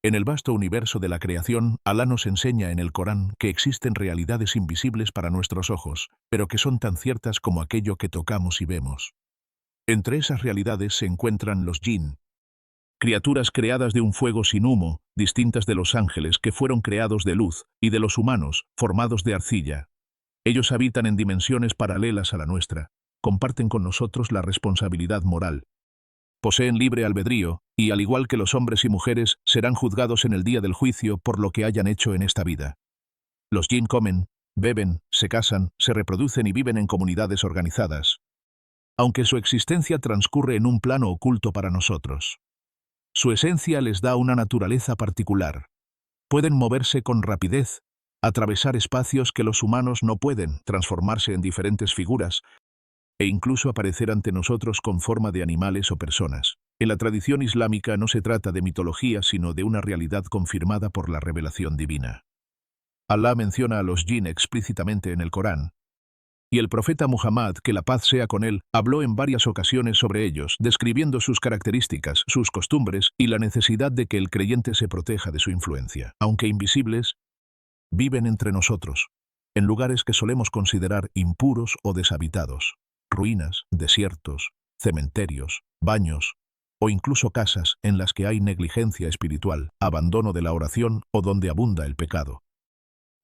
En el vasto universo de la creación, Alá nos enseña en el Corán que existen realidades invisibles para nuestros ojos, pero que son tan ciertas como aquello que tocamos y vemos. Entre esas realidades se encuentran los jinn, criaturas creadas de un fuego sin humo, distintas de los ángeles que fueron creados de luz, y de los humanos, formados de arcilla. Ellos habitan en dimensiones paralelas a la nuestra, comparten con nosotros la responsabilidad moral. Poseen libre albedrío, y al igual que los hombres y mujeres, serán juzgados en el día del juicio por lo que hayan hecho en esta vida. Los jinn comen, beben, se casan, se reproducen y viven en comunidades organizadas, aunque su existencia transcurre en un plano oculto para nosotros. Su esencia les da una naturaleza particular. Pueden moverse con rapidez, atravesar espacios que los humanos no pueden, transformarse en diferentes figuras, e incluso aparecer ante nosotros con forma de animales o personas. En la tradición islámica no se trata de mitología, sino de una realidad confirmada por la revelación divina. Alá menciona a los jinn explícitamente en el Corán, y el profeta Muhammad, que la paz sea con él, habló en varias ocasiones sobre ellos, describiendo sus características, sus costumbres y la necesidad de que el creyente se proteja de su influencia. Aunque invisibles, viven entre nosotros, en lugares que solemos considerar impuros o deshabitados. Ruinas, desiertos, cementerios, baños o incluso casas en las que hay negligencia espiritual, abandono de la oración o donde abunda el pecado.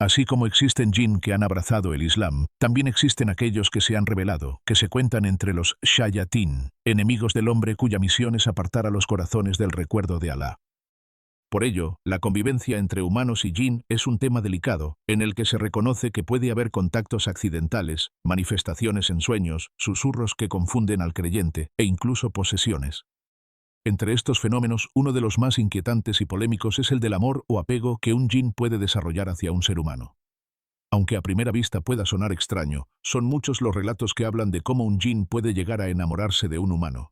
Así como existen jinn que han abrazado el Islam, también existen aquellos que se han rebelado, que se cuentan entre los shayatín, enemigos del hombre cuya misión es apartar a los corazones del recuerdo de Alá. Por ello, la convivencia entre humanos y jinn es un tema delicado, en el que se reconoce que puede haber contactos accidentales, manifestaciones en sueños, susurros que confunden al creyente, e incluso posesiones. Entre estos fenómenos, uno de los más inquietantes y polémicos es el del amor o apego que un jinn puede desarrollar hacia un ser humano. Aunque a primera vista pueda sonar extraño, son muchos los relatos que hablan de cómo un jinn puede llegar a enamorarse de un humano.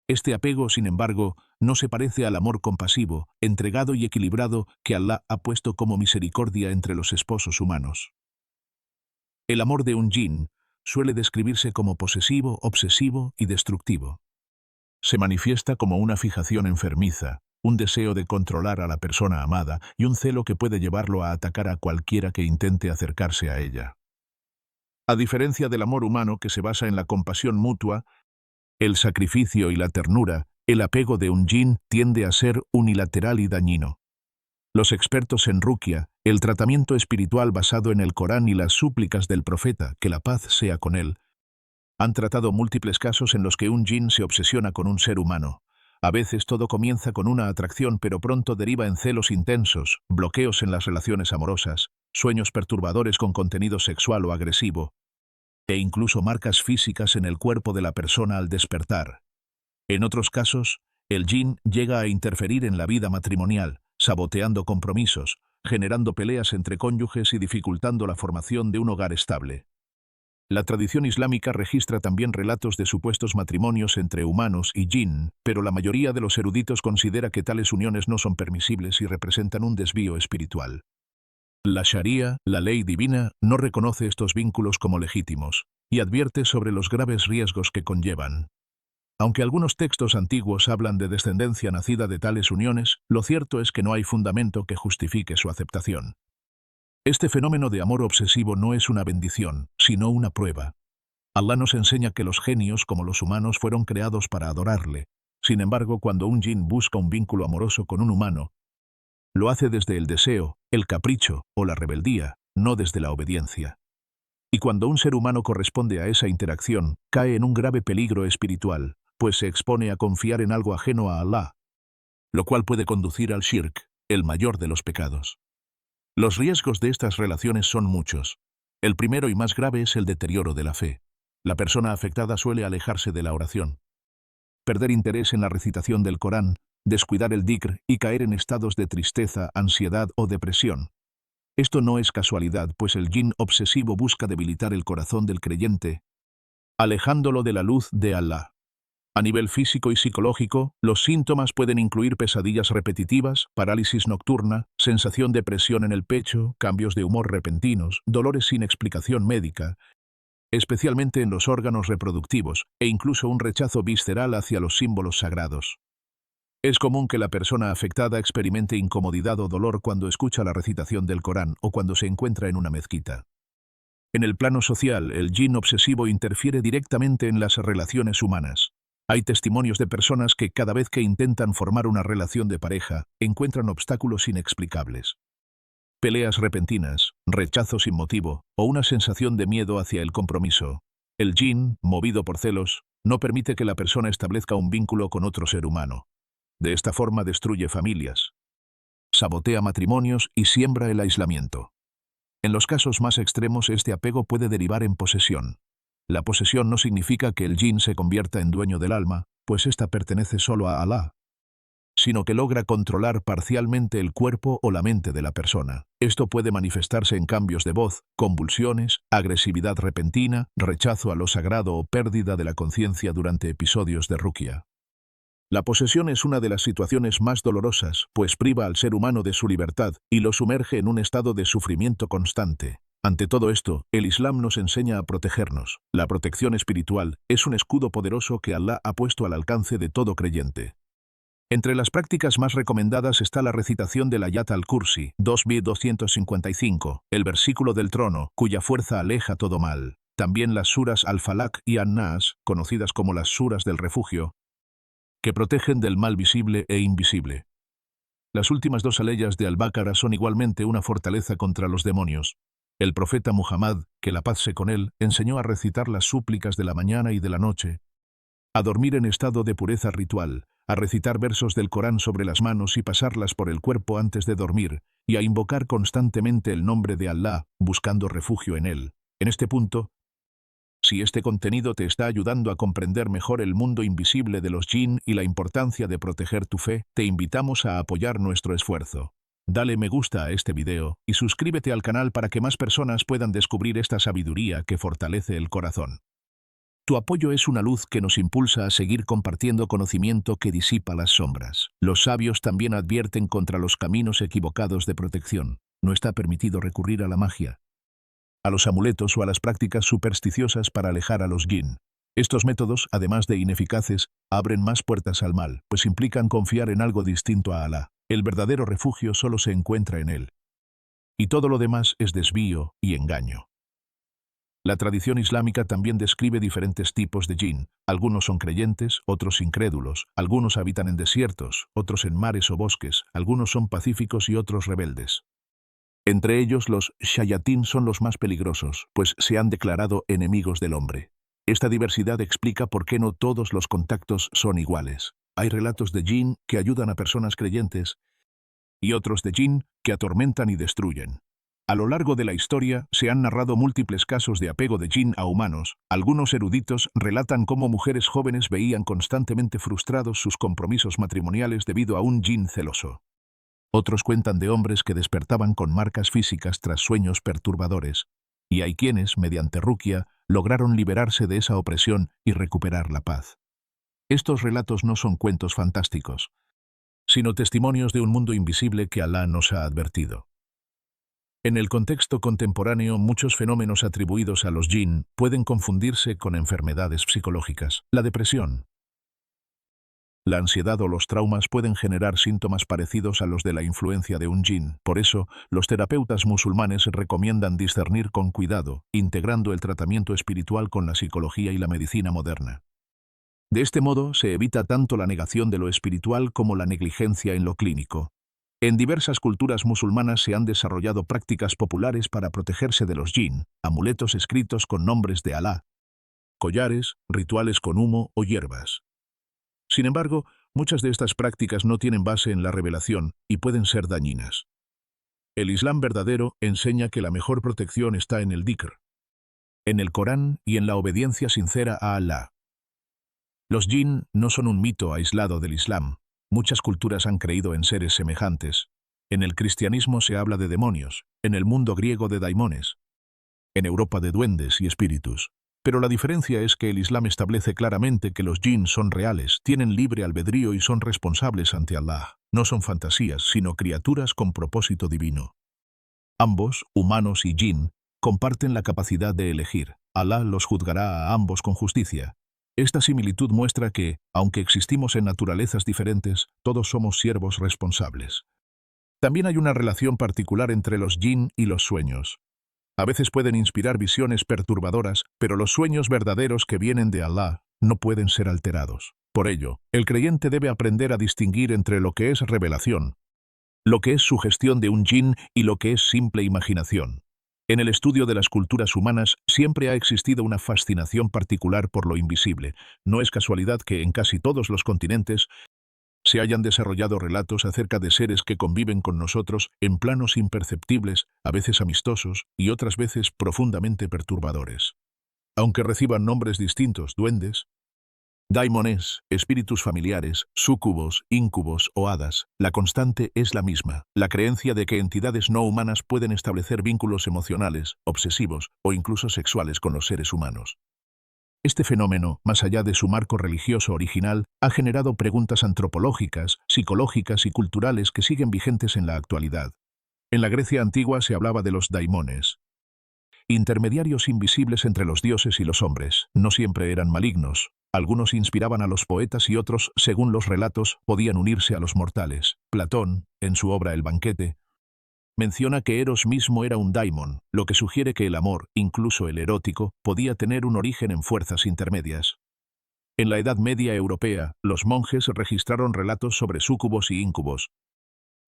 Este apego, sin embargo, no se parece al amor compasivo, entregado y equilibrado que Alá ha puesto como misericordia entre los esposos humanos. El amor de un jinn suele describirse como posesivo, obsesivo y destructivo. Se manifiesta como una fijación enfermiza, un deseo de controlar a la persona amada y un celo que puede llevarlo a atacar a cualquiera que intente acercarse a ella. A diferencia del amor humano que se basa en la compasión mutua, el sacrificio y la ternura, el apego de un jinn tiende a ser unilateral y dañino. Los expertos en ruqya, el tratamiento espiritual basado en el Corán y las súplicas del profeta, que la paz sea con él, han tratado múltiples casos en los que un jinn se obsesiona con un ser humano. A veces todo comienza con una atracción, pero pronto deriva en celos intensos, bloqueos en las relaciones amorosas, sueños perturbadores con contenido sexual o agresivo, e incluso marcas físicas en el cuerpo de la persona al despertar. En otros casos, el jinn llega a interferir en la vida matrimonial, saboteando compromisos, generando peleas entre cónyuges y dificultando la formación de un hogar estable. La tradición islámica registra también relatos de supuestos matrimonios entre humanos y jinn, pero la mayoría de los eruditos considera que tales uniones no son permisibles y representan un desvío espiritual. La Sharia, la ley divina, no reconoce estos vínculos como legítimos y advierte sobre los graves riesgos que conllevan. Aunque algunos textos antiguos hablan de descendencia nacida de tales uniones, lo cierto es que no hay fundamento que justifique su aceptación. Este fenómeno de amor obsesivo no es una bendición, sino una prueba. Alá nos enseña que los genios, como los humanos, fueron creados para adorarle. Sin embargo, cuando un jinn busca un vínculo amoroso con un humano, lo hace desde el deseo, el capricho o la rebeldía, no desde la obediencia. Y cuando un ser humano corresponde a esa interacción, cae en un grave peligro espiritual, pues se expone a confiar en algo ajeno a Alá, lo cual puede conducir al shirk, el mayor de los pecados. Los riesgos de estas relaciones son muchos. El primero y más grave es el deterioro de la fe. La persona afectada suele alejarse de la oración, perder interés en la recitación del Corán, descuidar el dhikr y caer en estados de tristeza, ansiedad o depresión. Esto no es casualidad, pues el jinn obsesivo busca debilitar el corazón del creyente, alejándolo de la luz de Alá. A nivel físico y psicológico, los síntomas pueden incluir pesadillas repetitivas, parálisis nocturna, sensación de presión en el pecho, cambios de humor repentinos, dolores sin explicación médica, especialmente en los órganos reproductivos, e incluso un rechazo visceral hacia los símbolos sagrados. Es común que la persona afectada experimente incomodidad o dolor cuando escucha la recitación del Corán o cuando se encuentra en una mezquita. En el plano social, el jinn obsesivo interfiere directamente en las relaciones humanas. Hay testimonios de personas que cada vez que intentan formar una relación de pareja, encuentran obstáculos inexplicables. Peleas repentinas, rechazo sin motivo o una sensación de miedo hacia el compromiso. El jinn, movido por celos, no permite que la persona establezca un vínculo con otro ser humano. De esta forma destruye familias, sabotea matrimonios y siembra el aislamiento. En los casos más extremos, este apego puede derivar en posesión. La posesión no significa que el jinn se convierta en dueño del alma, pues ésta pertenece solo a Alá, sino que logra controlar parcialmente el cuerpo o la mente de la persona. Esto puede manifestarse en cambios de voz, convulsiones, agresividad repentina, rechazo a lo sagrado o pérdida de la conciencia durante episodios de ruqya. La posesión es una de las situaciones más dolorosas, pues priva al ser humano de su libertad y lo sumerge en un estado de sufrimiento constante. Ante todo esto, el Islam nos enseña a protegernos. La protección espiritual es un escudo poderoso que Alá ha puesto al alcance de todo creyente. Entre las prácticas más recomendadas está la recitación del Ayat al-Kursi, 255, el versículo del trono, cuya fuerza aleja todo mal. También las suras al-Falaq y an-Nas, conocidas como las suras del refugio, que protegen del mal visible e invisible. Las últimas dos aleyas de Al-Baqara son igualmente una fortaleza contra los demonios. El profeta Muhammad, que la paz sea con él, enseñó a recitar las súplicas de la mañana y de la noche, a dormir en estado de pureza ritual, a recitar versos del Corán sobre las manos y pasarlas por el cuerpo antes de dormir, y a invocar constantemente el nombre de Allah, buscando refugio en él. En este punto, si este contenido te está ayudando a comprender mejor el mundo invisible de los jinn y la importancia de proteger tu fe, te invitamos a apoyar nuestro esfuerzo. Dale me gusta a este video y suscríbete al canal para que más personas puedan descubrir esta sabiduría que fortalece el corazón. Tu apoyo es una luz que nos impulsa a seguir compartiendo conocimiento que disipa las sombras. Los sabios también advierten contra los caminos equivocados de protección. No está permitido recurrir a la magia, a los amuletos o a las prácticas supersticiosas para alejar a los jinn. Estos métodos, además de ineficaces, abren más puertas al mal, pues implican confiar en algo distinto a Alá. El verdadero refugio solo se encuentra en él. Y todo lo demás es desvío y engaño. La tradición islámica también describe diferentes tipos de jinn. Algunos son creyentes, otros incrédulos. Algunos habitan en desiertos, otros en mares o bosques. Algunos son pacíficos y otros rebeldes. Entre ellos, los shayatín son los más peligrosos, pues se han declarado enemigos del hombre. Esta diversidad explica por qué no todos los contactos son iguales. Hay relatos de jinn que ayudan a personas creyentes y otros de jinn que atormentan y destruyen. A lo largo de la historia se han narrado múltiples casos de apego de jinn a humanos. Algunos eruditos relatan cómo mujeres jóvenes veían constantemente frustrados sus compromisos matrimoniales debido a un jinn celoso. Otros cuentan de hombres que despertaban con marcas físicas tras sueños perturbadores, y hay quienes, mediante ruqya, lograron liberarse de esa opresión y recuperar la paz. Estos relatos no son cuentos fantásticos, sino testimonios de un mundo invisible que Alá nos ha advertido. En el contexto contemporáneo, muchos fenómenos atribuidos a los jinn pueden confundirse con enfermedades psicológicas. La depresión, la ansiedad o los traumas pueden generar síntomas parecidos a los de la influencia de un jinn. Por eso, los terapeutas musulmanes recomiendan discernir con cuidado, integrando el tratamiento espiritual con la psicología y la medicina moderna. De este modo, se evita tanto la negación de lo espiritual como la negligencia en lo clínico. En diversas culturas musulmanas se han desarrollado prácticas populares para protegerse de los jinn, amuletos escritos con nombres de Alá, collares, rituales con humo o hierbas. Sin embargo, muchas de estas prácticas no tienen base en la revelación y pueden ser dañinas. El Islam verdadero enseña que la mejor protección está en el dhikr, en el Corán y en la obediencia sincera a Alá. Los jinn no son un mito aislado del Islam. Muchas culturas han creído en seres semejantes. En el cristianismo se habla de demonios, en el mundo griego de daimones, en Europa de duendes y espíritus. Pero la diferencia es que el Islam establece claramente que los jinn son reales, tienen libre albedrío y son responsables ante Allah. No son fantasías, sino criaturas con propósito divino. Ambos, humanos y jinn, comparten la capacidad de elegir. Allah los juzgará a ambos con justicia. Esta similitud muestra que, aunque existimos en naturalezas diferentes, todos somos siervos responsables. También hay una relación particular entre los jinn y los sueños. A veces pueden inspirar visiones perturbadoras, pero los sueños verdaderos que vienen de Allah no pueden ser alterados. Por ello, el creyente debe aprender a distinguir entre lo que es revelación, lo que es sugestión de un jinn y lo que es simple imaginación. En el estudio de las culturas humanas siempre ha existido una fascinación particular por lo invisible. No es casualidad que en casi todos los continentes se hayan desarrollado relatos acerca de seres que conviven con nosotros en planos imperceptibles, a veces amistosos y otras veces profundamente perturbadores. Aunque reciban nombres distintos, duendes, daimones, espíritus familiares, súcubos, íncubos o hadas, la constante es la misma, la creencia de que entidades no humanas pueden establecer vínculos emocionales, obsesivos o incluso sexuales con los seres humanos. Este fenómeno, más allá de su marco religioso original, ha generado preguntas antropológicas, psicológicas y culturales que siguen vigentes en la actualidad. En la Grecia antigua se hablaba de los daimones, intermediarios invisibles entre los dioses y los hombres. No siempre eran malignos. Algunos inspiraban a los poetas y otros, según los relatos, podían unirse a los mortales. Platón, en su obra El banquete, menciona que Eros mismo era un daimon, lo que sugiere que el amor, incluso el erótico, podía tener un origen en fuerzas intermedias. En la Edad Media europea, los monjes registraron relatos sobre súcubos y íncubos,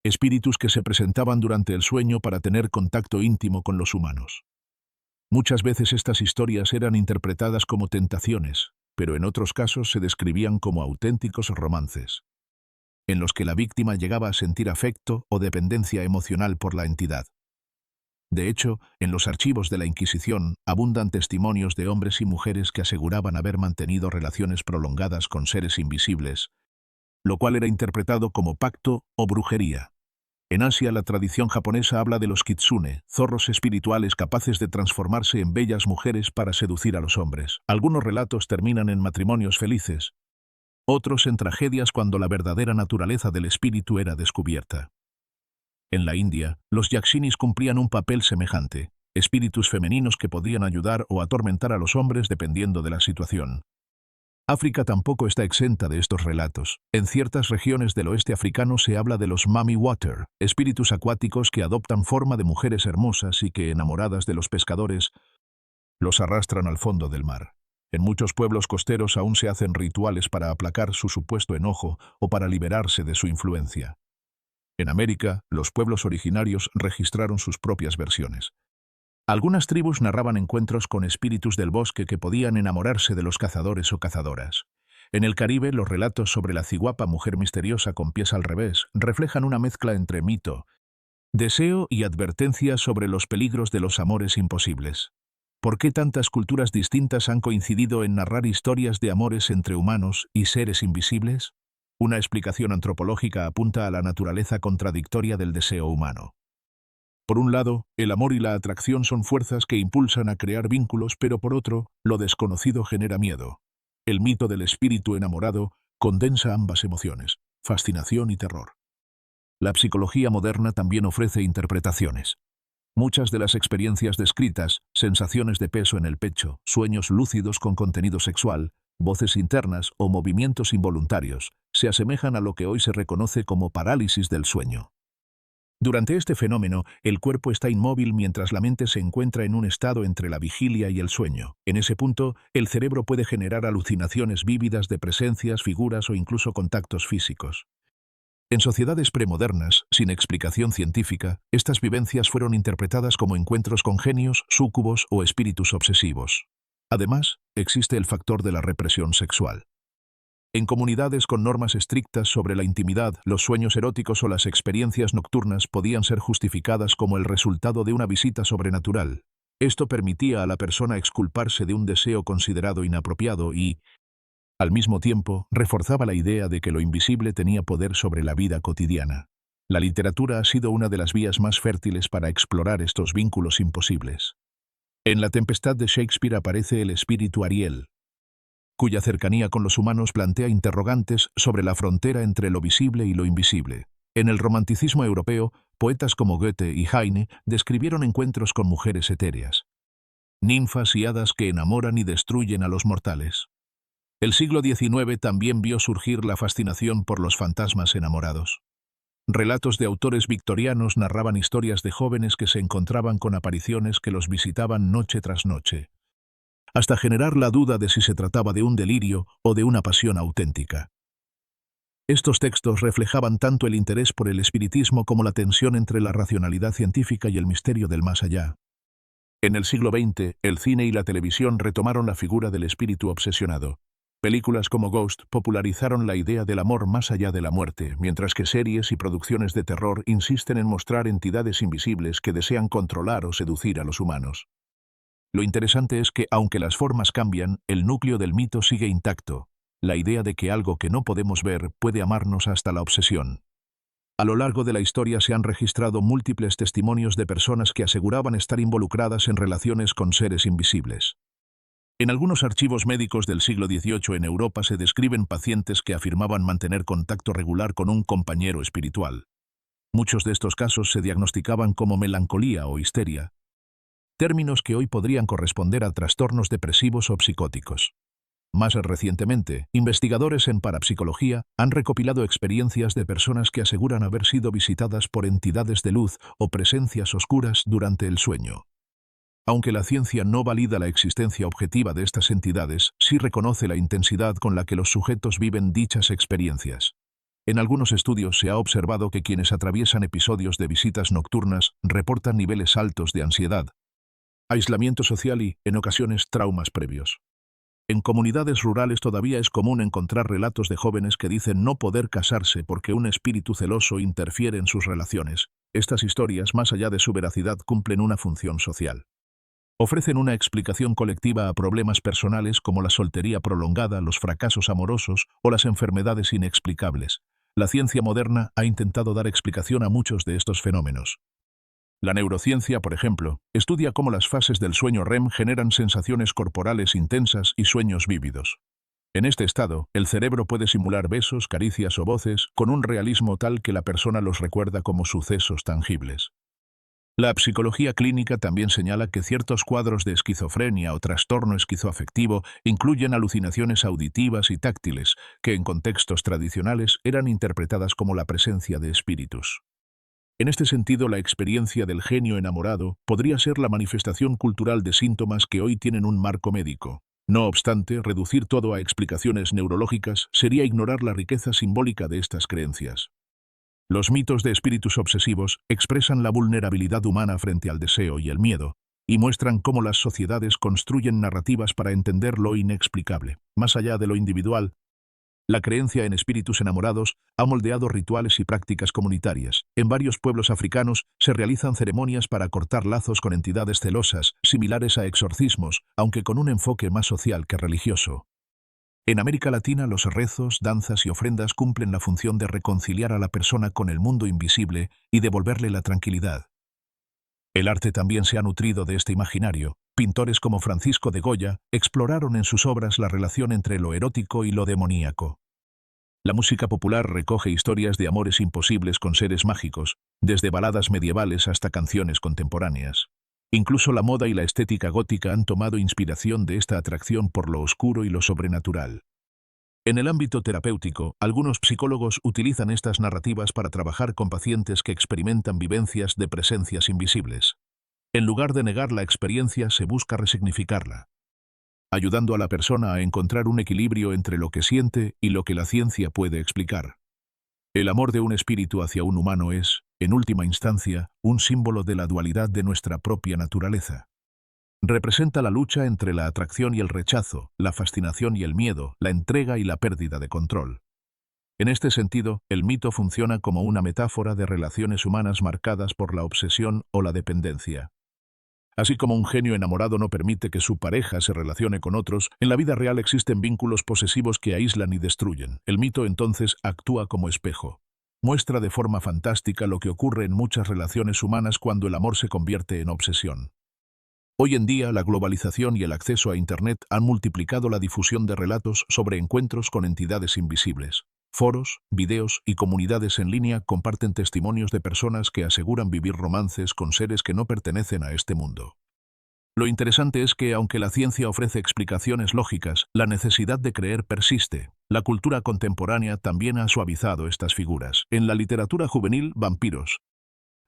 espíritus que se presentaban durante el sueño para tener contacto íntimo con los humanos. Muchas veces estas historias eran interpretadas como tentaciones, pero en otros casos se describían como auténticos romances, en los que la víctima llegaba a sentir afecto o dependencia emocional por la entidad. De hecho, en los archivos de la Inquisición abundan testimonios de hombres y mujeres que aseguraban haber mantenido relaciones prolongadas con seres invisibles, lo cual era interpretado como pacto o brujería. En Asia, la tradición japonesa habla de los kitsune, zorros espirituales capaces de transformarse en bellas mujeres para seducir a los hombres. Algunos relatos terminan en matrimonios felices, otros en tragedias cuando la verdadera naturaleza del espíritu era descubierta. En la India, los yakshinis cumplían un papel semejante, espíritus femeninos que podían ayudar o atormentar a los hombres dependiendo de la situación. África tampoco está exenta de estos relatos. En ciertas regiones del oeste africano se habla de los mami water, espíritus acuáticos que adoptan forma de mujeres hermosas y que, enamoradas de los pescadores, los arrastran al fondo del mar. En muchos pueblos costeros aún se hacen rituales para aplacar su supuesto enojo o para liberarse de su influencia. En América, los pueblos originarios registraron sus propias versiones. Algunas tribus narraban encuentros con espíritus del bosque que podían enamorarse de los cazadores o cazadoras. En el Caribe, los relatos sobre la ciguapa mujer misteriosa con pies al revés reflejan una mezcla entre mito, deseo y advertencia sobre los peligros de los amores imposibles. ¿Por qué tantas culturas distintas han coincidido en narrar historias de amores entre humanos y seres invisibles? Una explicación antropológica apunta a la naturaleza contradictoria del deseo humano. Por un lado, el amor y la atracción son fuerzas que impulsan a crear vínculos, pero por otro, lo desconocido genera miedo. El mito del espíritu enamorado condensa ambas emociones, fascinación y terror. La psicología moderna también ofrece interpretaciones. Muchas de las experiencias descritas, sensaciones de peso en el pecho, sueños lúcidos con contenido sexual, voces internas o movimientos involuntarios, se asemejan a lo que hoy se reconoce como parálisis del sueño. Durante este fenómeno, el cuerpo está inmóvil mientras la mente se encuentra en un estado entre la vigilia y el sueño. En ese punto, el cerebro puede generar alucinaciones vívidas de presencias, figuras o incluso contactos físicos. En sociedades premodernas, sin explicación científica, estas vivencias fueron interpretadas como encuentros con genios, súcubos o espíritus obsesivos. Además, existe el factor de la represión sexual. En comunidades con normas estrictas sobre la intimidad, los sueños eróticos o las experiencias nocturnas podían ser justificadas como el resultado de una visita sobrenatural. Esto permitía a la persona exculparse de un deseo considerado inapropiado y, al mismo tiempo, reforzaba la idea de que lo invisible tenía poder sobre la vida cotidiana. La literatura ha sido una de las vías más fértiles para explorar estos vínculos imposibles. En La Tempestad de Shakespeare aparece el espíritu Ariel, cuya cercanía con los humanos plantea interrogantes sobre la frontera entre lo visible y lo invisible. En el romanticismo europeo, poetas como Goethe y Heine describieron encuentros con mujeres etéreas, ninfas y hadas que enamoran y destruyen a los mortales. El siglo XIX también vio surgir la fascinación por los fantasmas enamorados. Relatos de autores victorianos narraban historias de jóvenes que se encontraban con apariciones que los visitaban noche tras noche, hasta generar la duda de si se trataba de un delirio o de una pasión auténtica. Estos textos reflejaban tanto el interés por el espiritismo como la tensión entre la racionalidad científica y el misterio del más allá. En el siglo XX, el cine y la televisión retomaron la figura del espíritu obsesionado. Películas como Ghost popularizaron la idea del amor más allá de la muerte, mientras que series y producciones de terror insisten en mostrar entidades invisibles que desean controlar o seducir a los humanos. Lo interesante es que, aunque las formas cambian, el núcleo del mito sigue intacto, la idea de que algo que no podemos ver puede amarnos hasta la obsesión. A lo largo de la historia se han registrado múltiples testimonios de personas que aseguraban estar involucradas en relaciones con seres invisibles. En algunos archivos médicos del siglo XVIII en Europa se describen pacientes que afirmaban mantener contacto regular con un compañero espiritual. Muchos de estos casos se diagnosticaban como melancolía o histeria, términos que hoy podrían corresponder a trastornos depresivos o psicóticos. Más recientemente, investigadores en parapsicología han recopilado experiencias de personas que aseguran haber sido visitadas por entidades de luz o presencias oscuras durante el sueño. Aunque la ciencia no valida la existencia objetiva de estas entidades, sí reconoce la intensidad con la que los sujetos viven dichas experiencias. En algunos estudios se ha observado que quienes atraviesan episodios de visitas nocturnas reportan niveles altos de ansiedad, aislamiento social y, en ocasiones, traumas previos. En comunidades rurales todavía es común encontrar relatos de jóvenes que dicen no poder casarse porque un espíritu celoso interfiere en sus relaciones. Estas historias, más allá de su veracidad, cumplen una función social. Ofrecen una explicación colectiva a problemas personales como la soltería prolongada, los fracasos amorosos o las enfermedades inexplicables. La ciencia moderna ha intentado dar explicación a muchos de estos fenómenos. La neurociencia, por ejemplo, estudia cómo las fases del sueño REM generan sensaciones corporales intensas y sueños vívidos. En este estado, el cerebro puede simular besos, caricias o voces con un realismo tal que la persona los recuerda como sucesos tangibles. La psicología clínica también señala que ciertos cuadros de esquizofrenia o trastorno esquizoafectivo incluyen alucinaciones auditivas y táctiles, que en contextos tradicionales eran interpretadas como la presencia de espíritus. En este sentido, la experiencia del genio enamorado podría ser la manifestación cultural de síntomas que hoy tienen un marco médico. No obstante, reducir todo a explicaciones neurológicas sería ignorar la riqueza simbólica de estas creencias. Los mitos de espíritus obsesivos expresan la vulnerabilidad humana frente al deseo y el miedo, y muestran cómo las sociedades construyen narrativas para entender lo inexplicable. Más allá de lo individual, la creencia en espíritus enamorados ha moldeado rituales y prácticas comunitarias. En varios pueblos africanos se realizan ceremonias para cortar lazos con entidades celosas, similares a exorcismos, aunque con un enfoque más social que religioso. En América Latina, los rezos, danzas y ofrendas cumplen la función de reconciliar a la persona con el mundo invisible y devolverle la tranquilidad. El arte también se ha nutrido de este imaginario. Pintores como Francisco de Goya exploraron en sus obras la relación entre lo erótico y lo demoníaco. La música popular recoge historias de amores imposibles con seres mágicos, desde baladas medievales hasta canciones contemporáneas. Incluso la moda y la estética gótica han tomado inspiración de esta atracción por lo oscuro y lo sobrenatural. En el ámbito terapéutico, algunos psicólogos utilizan estas narrativas para trabajar con pacientes que experimentan vivencias de presencias invisibles. En lugar de negar la experiencia, se busca resignificarla, ayudando a la persona a encontrar un equilibrio entre lo que siente y lo que la ciencia puede explicar. El amor de un espíritu hacia un humano es, en última instancia, un símbolo de la dualidad de nuestra propia naturaleza. Representa la lucha entre la atracción y el rechazo, la fascinación y el miedo, la entrega y la pérdida de control. En este sentido, el mito funciona como una metáfora de relaciones humanas marcadas por la obsesión o la dependencia. Así como un genio enamorado no permite que su pareja se relacione con otros, en la vida real existen vínculos posesivos que aíslan y destruyen. El mito entonces actúa como espejo. Muestra de forma fantástica lo que ocurre en muchas relaciones humanas cuando el amor se convierte en obsesión. Hoy en día, la globalización y el acceso a Internet han multiplicado la difusión de relatos sobre encuentros con entidades invisibles. Foros, videos y comunidades en línea comparten testimonios de personas que aseguran vivir romances con seres que no pertenecen a este mundo. Lo interesante es que, aunque la ciencia ofrece explicaciones lógicas, la necesidad de creer persiste. La cultura contemporánea también ha suavizado estas figuras. En la literatura juvenil, vampiros,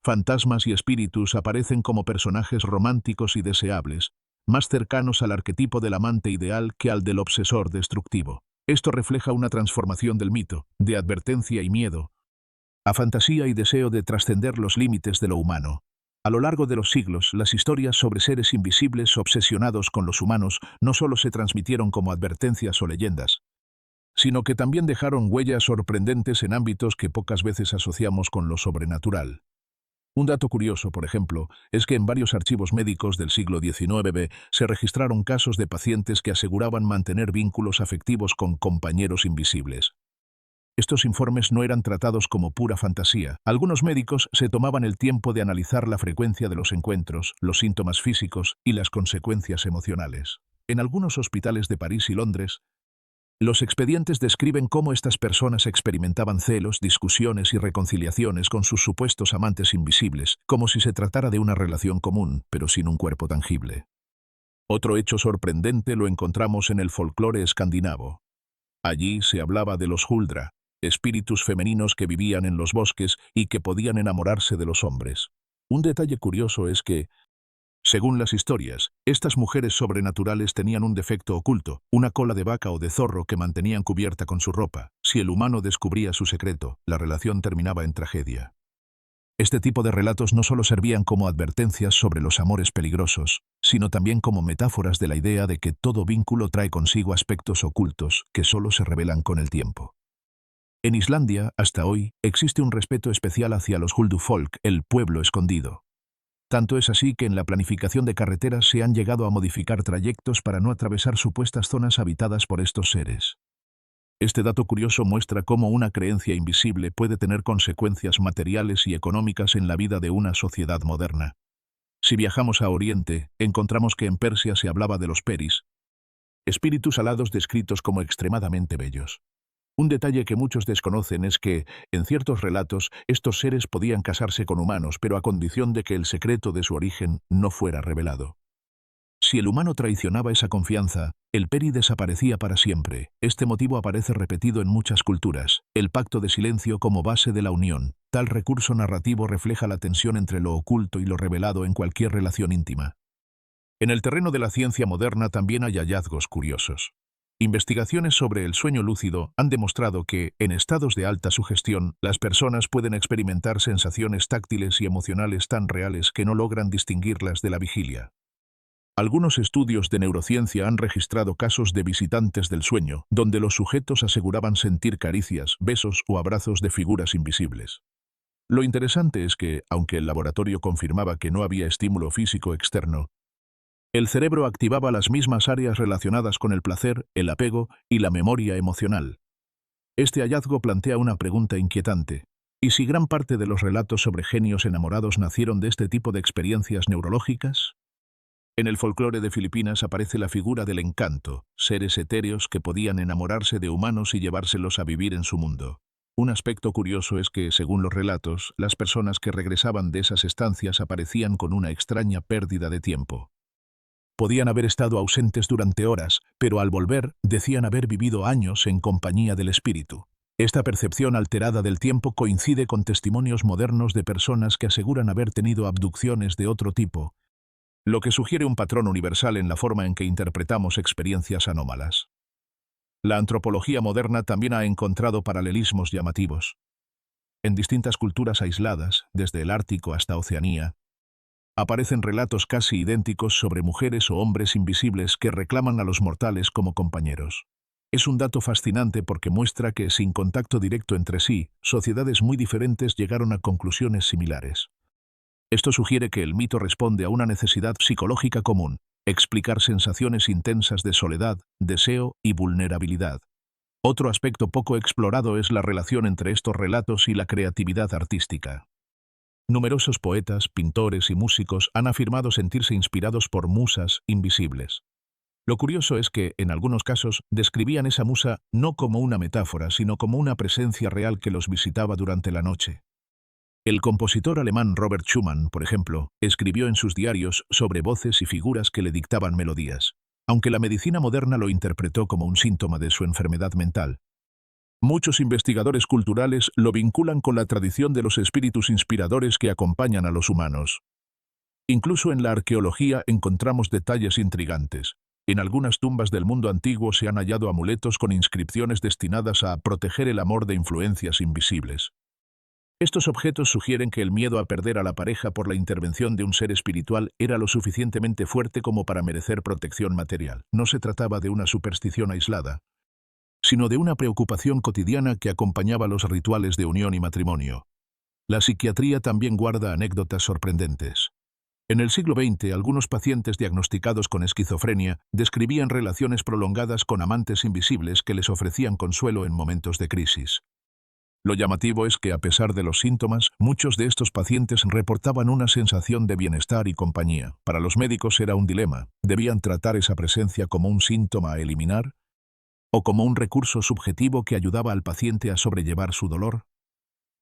fantasmas y espíritus aparecen como personajes románticos y deseables, más cercanos al arquetipo del amante ideal que al del obsesor destructivo. Esto refleja una transformación del mito, de advertencia y miedo, a fantasía y deseo de trascender los límites de lo humano. A lo largo de los siglos, las historias sobre seres invisibles obsesionados con los humanos no solo se transmitieron como advertencias o leyendas, sino que también dejaron huellas sorprendentes en ámbitos que pocas veces asociamos con lo sobrenatural. Un dato curioso, por ejemplo, es que en varios archivos médicos del siglo XIX se registraron casos de pacientes que aseguraban mantener vínculos afectivos con compañeros invisibles. Estos informes no eran tratados como pura fantasía. Algunos médicos se tomaban el tiempo de analizar la frecuencia de los encuentros, los síntomas físicos y las consecuencias emocionales. En algunos hospitales de París y Londres, los expedientes describen cómo estas personas experimentaban celos, discusiones y reconciliaciones con sus supuestos amantes invisibles, como si se tratara de una relación común, pero sin un cuerpo tangible. Otro hecho sorprendente lo encontramos en el folclore escandinavo. Allí se hablaba de los huldra, espíritus femeninos que vivían en los bosques y que podían enamorarse de los hombres. Un detalle curioso es que, según las historias, estas mujeres sobrenaturales tenían un defecto oculto, una cola de vaca o de zorro que mantenían cubierta con su ropa. Si el humano descubría su secreto, la relación terminaba en tragedia. Este tipo de relatos no solo servían como advertencias sobre los amores peligrosos, sino también como metáforas de la idea de que todo vínculo trae consigo aspectos ocultos que solo se revelan con el tiempo. En Islandia, hasta hoy, existe un respeto especial hacia los Huldufolk, el pueblo escondido. Tanto es así que en la planificación de carreteras se han llegado a modificar trayectos para no atravesar supuestas zonas habitadas por estos seres. Este dato curioso muestra cómo una creencia invisible puede tener consecuencias materiales y económicas en la vida de una sociedad moderna. Si viajamos a Oriente, encontramos que en Persia se hablaba de los peris, espíritus alados descritos como extremadamente bellos. Un detalle que muchos desconocen es que, en ciertos relatos, estos seres podían casarse con humanos, pero a condición de que el secreto de su origen no fuera revelado. Si el humano traicionaba esa confianza, el peri desaparecía para siempre. Este motivo aparece repetido en muchas culturas. El pacto de silencio como base de la unión. Tal recurso narrativo refleja la tensión entre lo oculto y lo revelado en cualquier relación íntima. En el terreno de la ciencia moderna también hay hallazgos curiosos. Investigaciones sobre el sueño lúcido han demostrado que, en estados de alta sugestión, las personas pueden experimentar sensaciones táctiles y emocionales tan reales que no logran distinguirlas de la vigilia. Algunos estudios de neurociencia han registrado casos de visitantes del sueño, donde los sujetos aseguraban sentir caricias, besos o abrazos de figuras invisibles. Lo interesante es que, aunque el laboratorio confirmaba que no había estímulo físico externo, el cerebro activaba las mismas áreas relacionadas con el placer, el apego y la memoria emocional. Este hallazgo plantea una pregunta inquietante. ¿Y si gran parte de los relatos sobre genios enamorados nacieron de este tipo de experiencias neurológicas? En el folclore de Filipinas aparece la figura del encanto, seres etéreos que podían enamorarse de humanos y llevárselos a vivir en su mundo. Un aspecto curioso es que, según los relatos, las personas que regresaban de esas estancias aparecían con una extraña pérdida de tiempo. Podían haber estado ausentes durante horas, pero al volver decían haber vivido años en compañía del espíritu. Esta percepción alterada del tiempo coincide con testimonios modernos de personas que aseguran haber tenido abducciones de otro tipo, lo que sugiere un patrón universal en la forma en que interpretamos experiencias anómalas. La antropología moderna también ha encontrado paralelismos llamativos. En distintas culturas aisladas, desde el Ártico hasta Oceanía, aparecen relatos casi idénticos sobre mujeres o hombres invisibles que reclaman a los mortales como compañeros. Es un dato fascinante porque muestra que, sin contacto directo entre sí, sociedades muy diferentes llegaron a conclusiones similares. Esto sugiere que el mito responde a una necesidad psicológica común: explicar sensaciones intensas de soledad, deseo y vulnerabilidad. Otro aspecto poco explorado es la relación entre estos relatos y la creatividad artística. Numerosos poetas, pintores y músicos han afirmado sentirse inspirados por musas invisibles. Lo curioso es que, en algunos casos, describían esa musa no como una metáfora, sino como una presencia real que los visitaba durante la noche. El compositor alemán Robert Schumann, por ejemplo, escribió en sus diarios sobre voces y figuras que le dictaban melodías, aunque la medicina moderna lo interpretó como un síntoma de su enfermedad mental. Muchos investigadores culturales lo vinculan con la tradición de los espíritus inspiradores que acompañan a los humanos. Incluso en la arqueología encontramos detalles intrigantes. En algunas tumbas del mundo antiguo se han hallado amuletos con inscripciones destinadas a proteger el amor de influencias invisibles. Estos objetos sugieren que el miedo a perder a la pareja por la intervención de un ser espiritual era lo suficientemente fuerte como para merecer protección material. No se trataba de una superstición aislada, sino de una preocupación cotidiana que acompañaba los rituales de unión y matrimonio. La psiquiatría también guarda anécdotas sorprendentes. En el siglo XX, algunos pacientes diagnosticados con esquizofrenia describían relaciones prolongadas con amantes invisibles que les ofrecían consuelo en momentos de crisis. Lo llamativo es que, a pesar de los síntomas, muchos de estos pacientes reportaban una sensación de bienestar y compañía. Para los médicos era un dilema. ¿Debían tratar esa presencia como un síntoma a eliminar o como un recurso subjetivo que ayudaba al paciente a sobrellevar su dolor?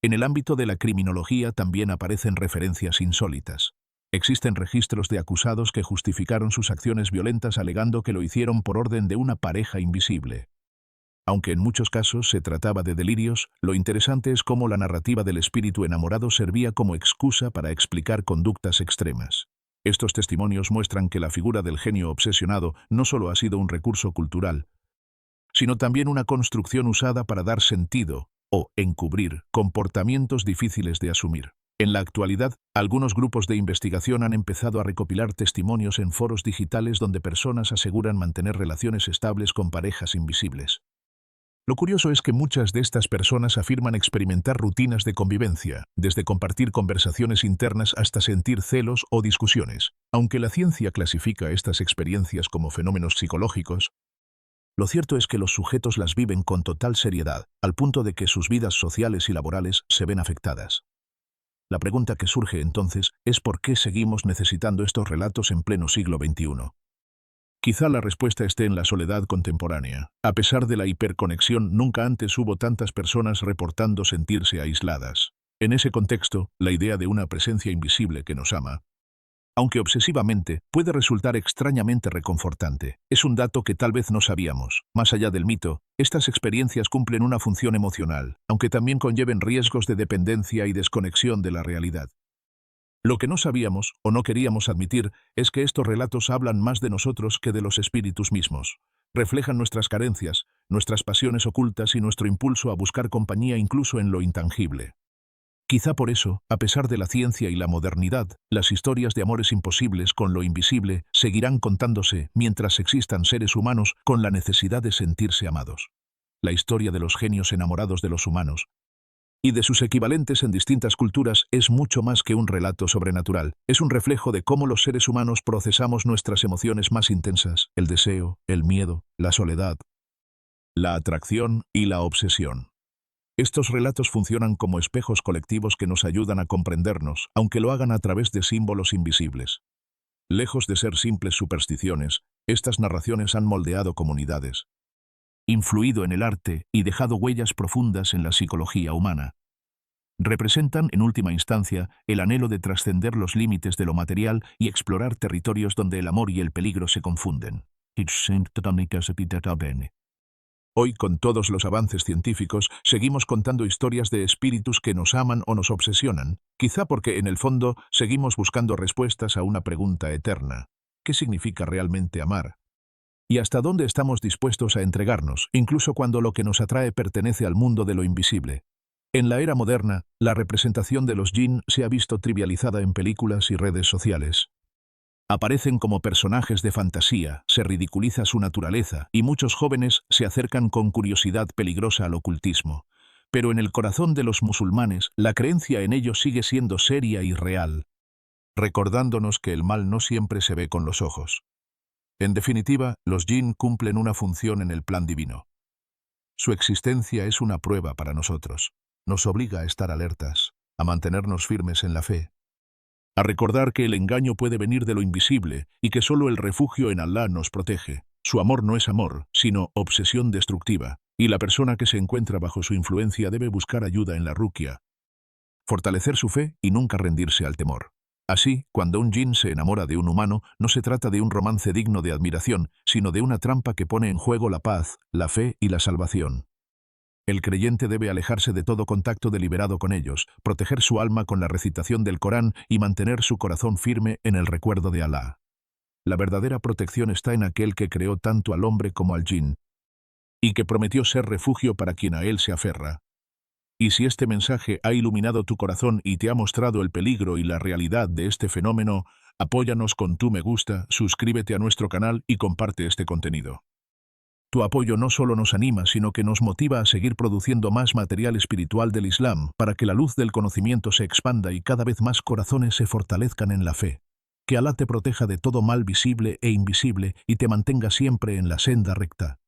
En el ámbito de la criminología también aparecen referencias insólitas. Existen registros de acusados que justificaron sus acciones violentas alegando que lo hicieron por orden de una pareja invisible. Aunque en muchos casos se trataba de delirios, lo interesante es cómo la narrativa del espíritu enamorado servía como excusa para explicar conductas extremas. Estos testimonios muestran que la figura del genio obsesionado no solo ha sido un recurso cultural, sino también una construcción usada para dar sentido o encubrir comportamientos difíciles de asumir. En la actualidad, algunos grupos de investigación han empezado a recopilar testimonios en foros digitales donde personas aseguran mantener relaciones estables con parejas invisibles. Lo curioso es que muchas de estas personas afirman experimentar rutinas de convivencia, desde compartir conversaciones internas hasta sentir celos o discusiones. Aunque la ciencia clasifica estas experiencias como fenómenos psicológicos, lo cierto es que los sujetos las viven con total seriedad, al punto de que sus vidas sociales y laborales se ven afectadas. La pregunta que surge entonces es ¿por qué seguimos necesitando estos relatos en pleno siglo XXI? Quizá la respuesta esté en la soledad contemporánea. A pesar de la hiperconexión, nunca antes hubo tantas personas reportando sentirse aisladas. En ese contexto, la idea de una presencia invisible que nos ama, aunque obsesivamente, puede resultar extrañamente reconfortante. Es un dato que tal vez no sabíamos. Más allá del mito, estas experiencias cumplen una función emocional, aunque también conlleven riesgos de dependencia y desconexión de la realidad. Lo que no sabíamos, o no queríamos admitir, es que estos relatos hablan más de nosotros que de los espíritus mismos. Reflejan nuestras carencias, nuestras pasiones ocultas y nuestro impulso a buscar compañía incluso en lo intangible. Quizá por eso, a pesar de la ciencia y la modernidad, las historias de amores imposibles con lo invisible seguirán contándose mientras existan seres humanos con la necesidad de sentirse amados. La historia de los genios enamorados de los humanos y de sus equivalentes en distintas culturas es mucho más que un relato sobrenatural. Es un reflejo de cómo los seres humanos procesamos nuestras emociones más intensas: el deseo, el miedo, la soledad, la atracción y la obsesión. Estos relatos funcionan como espejos colectivos que nos ayudan a comprendernos, aunque lo hagan a través de símbolos invisibles. Lejos de ser simples supersticiones, estas narraciones han moldeado comunidades, influido en el arte y dejado huellas profundas en la psicología humana. Representan, en última instancia, el anhelo de trascender los límites de lo material y explorar territorios donde el amor y el peligro se confunden. Hoy, con todos los avances científicos, seguimos contando historias de espíritus que nos aman o nos obsesionan, quizá porque, en el fondo, seguimos buscando respuestas a una pregunta eterna. ¿Qué significa realmente amar? ¿Y hasta dónde estamos dispuestos a entregarnos, incluso cuando lo que nos atrae pertenece al mundo de lo invisible? En la era moderna, la representación de los jinn se ha visto trivializada en películas y redes sociales. Aparecen como personajes de fantasía, se ridiculiza su naturaleza, y muchos jóvenes se acercan con curiosidad peligrosa al ocultismo. Pero en el corazón de los musulmanes, la creencia en ellos sigue siendo seria y real, recordándonos que el mal no siempre se ve con los ojos. En definitiva, los jinn cumplen una función en el plan divino. Su existencia es una prueba para nosotros. Nos obliga a estar alertas, a mantenernos firmes en la fe, a recordar que el engaño puede venir de lo invisible y que solo el refugio en Allah nos protege. Su amor no es amor, sino obsesión destructiva, y la persona que se encuentra bajo su influencia debe buscar ayuda en la ruqya, fortalecer su fe y nunca rendirse al temor. Así, cuando un jinn se enamora de un humano, no se trata de un romance digno de admiración, sino de una trampa que pone en juego la paz, la fe y la salvación. El creyente debe alejarse de todo contacto deliberado con ellos, proteger su alma con la recitación del Corán y mantener su corazón firme en el recuerdo de Alá. La verdadera protección está en aquel que creó tanto al hombre como al jinn, y que prometió ser refugio para quien a él se aferra. Y si este mensaje ha iluminado tu corazón y te ha mostrado el peligro y la realidad de este fenómeno, apóyanos con tu me gusta, suscríbete a nuestro canal y comparte este contenido. Tu apoyo no solo nos anima, sino que nos motiva a seguir produciendo más material espiritual del Islam, para que la luz del conocimiento se expanda y cada vez más corazones se fortalezcan en la fe. Que Alá te proteja de todo mal visible e invisible y te mantenga siempre en la senda recta.